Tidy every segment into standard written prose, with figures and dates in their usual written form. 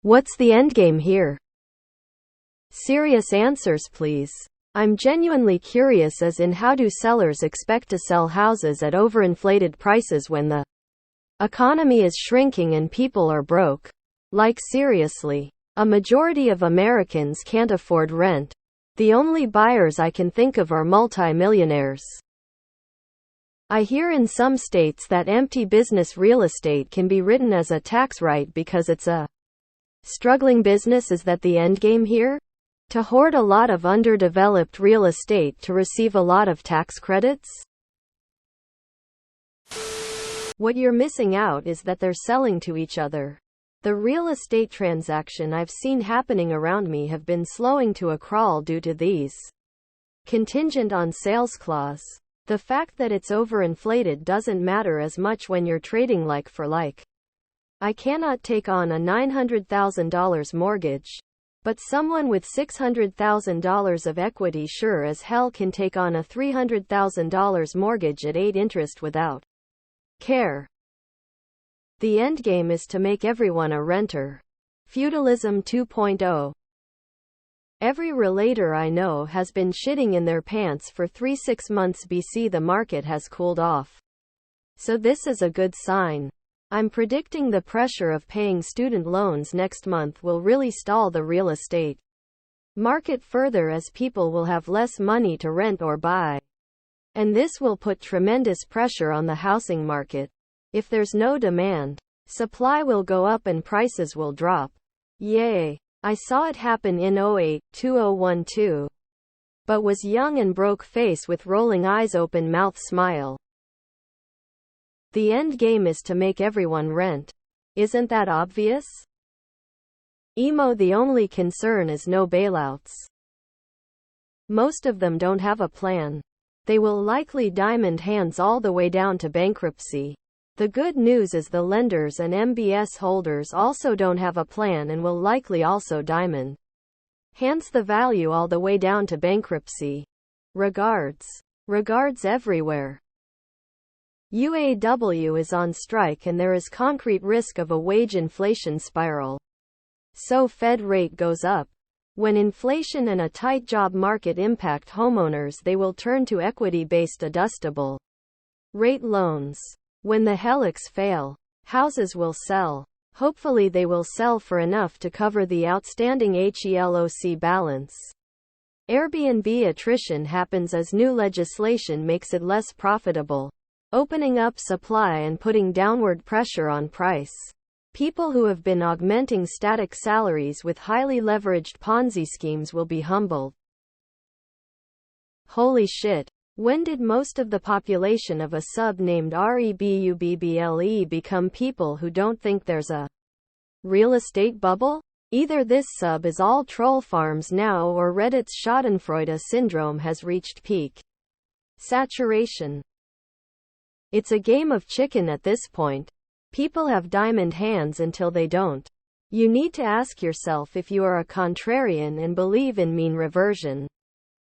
What's the endgame here? Serious answers, please. I'm genuinely curious as in how do sellers expect to sell houses at overinflated prices when the economy is shrinking and people are broke? Like seriously. A majority of Americans can't afford rent. The only buyers I can think of are multi-millionaires. I hear in some states that empty business real estate can be written as a tax right because it's a struggling business. Is that the endgame here? To hoard a lot of underdeveloped real estate to receive a lot of tax credits? What you're missing out is that they're selling to each other. The real estate transaction I've seen happening around me have been slowing to a crawl due to these contingent on sales clause. The fact that it's overinflated doesn't matter as much when you're trading like for like. I cannot take on a $900,000 mortgage, but someone with $600,000 of equity sure as hell can take on a $300,000 mortgage at 8 interest without care. The endgame is to make everyone a renter. Feudalism 2.0. Every relator I know has been shitting in their pants for 6 months BC. The market has cooled off. So this is a good sign. I'm predicting the pressure of paying student loans next month will really stall the real estate market further as people will have less money to rent or buy. And this will put tremendous pressure on the housing market. If there's no demand, supply will go up and prices will drop. Yay. I saw it happen in 2008-2012. But was young and broke face with rolling eyes, open mouth smile. The end game is to make everyone rent. Isn't that obvious? Emo, the only concern is no bailouts. Most of them don't have a plan. They will likely diamond hands all the way down to bankruptcy. The good news is the lenders and MBS holders also don't have a plan and will likely also diamond hands the value all the way down to bankruptcy. Regards. Regards everywhere. UAW is on strike and there is concrete risk of a wage inflation spiral. So Fed rate goes up. When inflation and a tight job market impact homeowners, they will turn to equity-based adjustable rate loans. When the helix fail, houses will sell. Hopefully they will sell for enough to cover the outstanding HELOC balance. Airbnb attrition happens as new legislation makes it less profitable, opening up supply and putting downward pressure on price. People who have been augmenting static salaries with highly leveraged Ponzi schemes will be humbled. Holy shit. When did most of the population of a sub named REBUBBLE become people who don't think there's a real estate bubble? Either this sub is all troll farms now or Reddit's schadenfreude syndrome has reached peak saturation. It's a game of chicken at this point. People have diamond hands until they don't. You need to ask yourself if you are a contrarian and believe in mean reversion.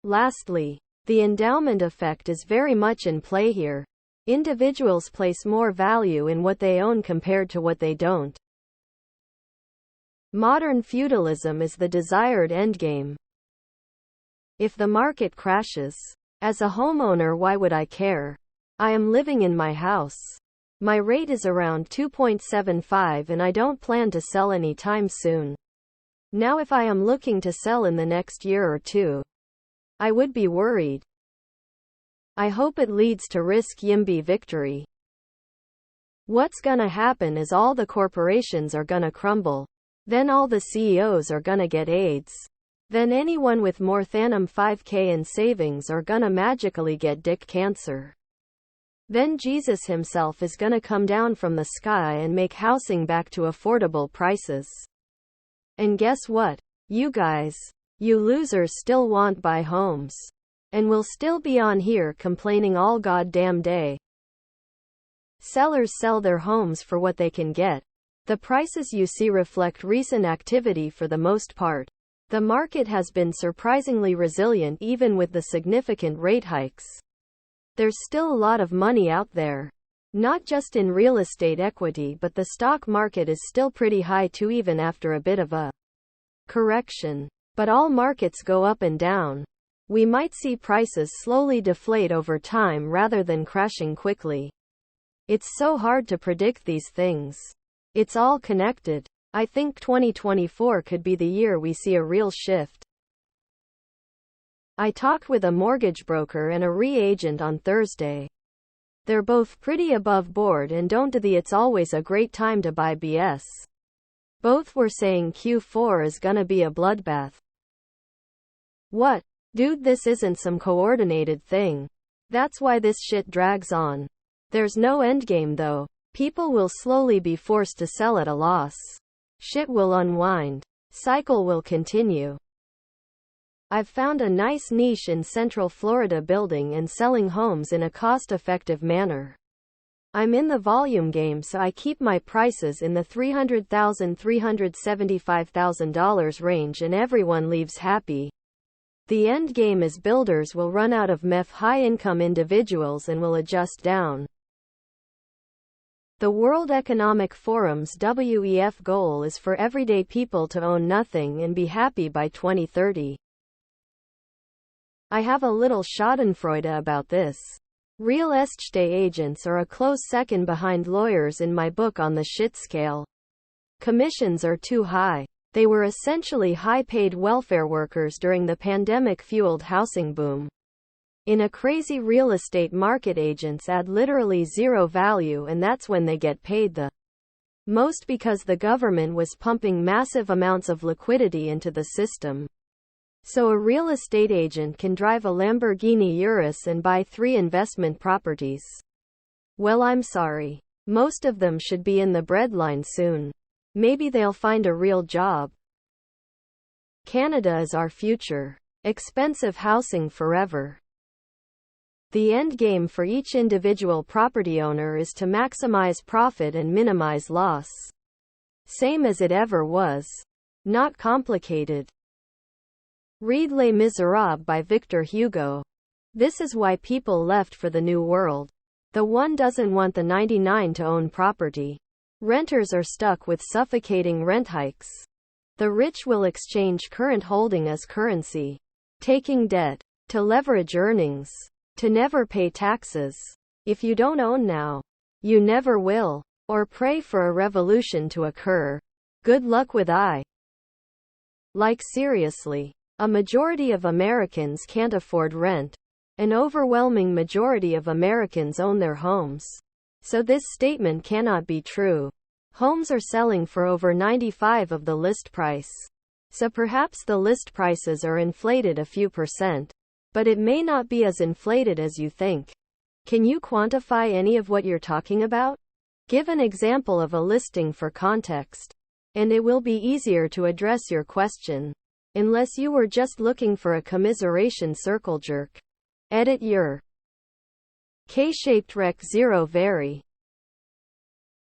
Lastly, the endowment effect is very much in play here. Individuals place more value in what they own compared to what they don't. Modern feudalism is the desired endgame. If the market crashes, as a homeowner, why would I care? I am living in my house. My rate is around 2.75 and I don't plan to sell anytime soon. Now if I am looking to sell in the next year or two, I would be worried. I hope it leads to risk YIMBY victory. What's gonna happen is all the corporations are gonna crumble. Then all the CEOs are gonna get AIDS. Then anyone with more than $5K in savings are gonna magically get dick cancer. Then Jesus himself is gonna come down from the sky and make housing back to affordable prices. And guess what? You guys, you losers still won't buy homes. And will still be on here complaining all goddamn day. Sellers sell their homes for what they can get. The prices you see reflect recent activity for the most part. The market has been surprisingly resilient even with the significant rate hikes. There's still a lot of money out there. Not just in real estate equity, but the stock market is still pretty high too, even after a bit of a correction. But all markets go up and down. We might see prices slowly deflate over time rather than crashing quickly. It's so hard to predict these things. It's all connected. I think 2024 could be the year we see a real shift. I talked with a mortgage broker and a re-agent on Thursday. They're both pretty above board and don't do the "it's always a great time to buy" BS. Both were saying Q4 is gonna be a bloodbath. What? Dude, this isn't some coordinated thing. That's why this shit drags on. There's no endgame though. People will slowly be forced to sell at a loss. Shit will unwind. Cycle will continue. I've found a nice niche in Central Florida, building and selling homes in a cost-effective manner. I'm in the volume game, so I keep my prices in the $300,000 $375,000 range and everyone leaves happy. The end game is builders will run out of high-income individuals and will adjust down. The World Economic Forum's WEF goal is for everyday people to own nothing and be happy by 2030. I have a little schadenfreude about this. Real estate agents are a close second behind lawyers in my book on the shit scale. Commissions are too high. They were essentially high-paid welfare workers during the pandemic-fueled housing boom. In a crazy real estate market, agents add literally zero value, and that's when they get paid the most because the government was pumping massive amounts of liquidity into the system. So a real estate agent can drive a Lamborghini Urus and buy 3 investment properties. Well, I'm sorry. Most of them should be in the breadline soon. Maybe they'll find a real job. Canada is our future. Expensive housing forever. The end game for each individual property owner is to maximize profit and minimize loss. Same as it ever was. Not complicated. Read Les Miserables by Victor Hugo. This is why people left for the New World. The one doesn't want the 99 to own property. Renters are stuck with suffocating rent hikes. The rich will exchange current holding as currency, taking debt to leverage earnings, to never pay taxes. If you don't own now, you never will. Or pray for a revolution to occur. Good luck with I. Like seriously. A majority of Americans can't afford rent. An overwhelming majority of Americans own their homes. So this statement cannot be true. Homes are selling for over 95% of the list price. So perhaps the list prices are inflated a few %. But it may not be as inflated as you think. Can you quantify any of what you're talking about? Give an example of a listing for context. And it will be easier to address your question. Unless you were just looking for a commiseration circle jerk. Edit your K-shaped rec 0 very.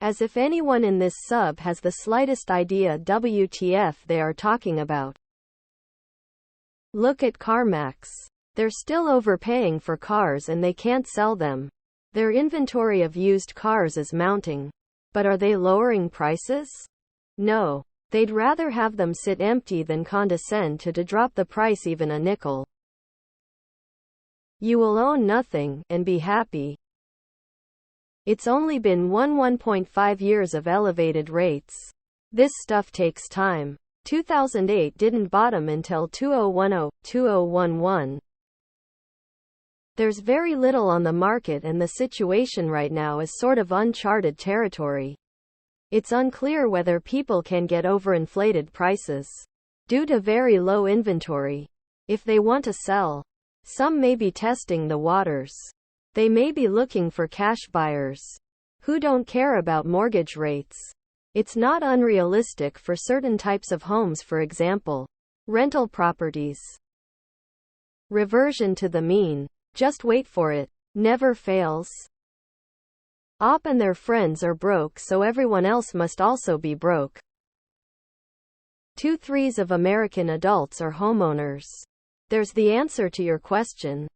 As if anyone in this sub has the slightest idea WTF they are talking about. Look at CarMax. They're still overpaying for cars and they can't sell them. Their inventory of used cars is mounting. But are they lowering prices? No. They'd rather have them sit empty than condescend to drop the price even a nickel. You will own nothing and be happy. It's only been 1.5 years of elevated rates. This stuff takes time. 2008 didn't bottom until 2010, 2011. There's very little on the market and the situation right now is sort of uncharted territory. It's unclear whether people can get overinflated prices due to very low inventory. If they want to sell, some may be testing the waters. They may be looking for cash buyers who don't care about mortgage rates. It's not unrealistic for certain types of homes, for example, rental properties. Reversion to the mean. Just wait for it. Never fails. Op and their friends are broke, so everyone else must also be broke. 2/3 of American adults are homeowners. There's the answer to your question.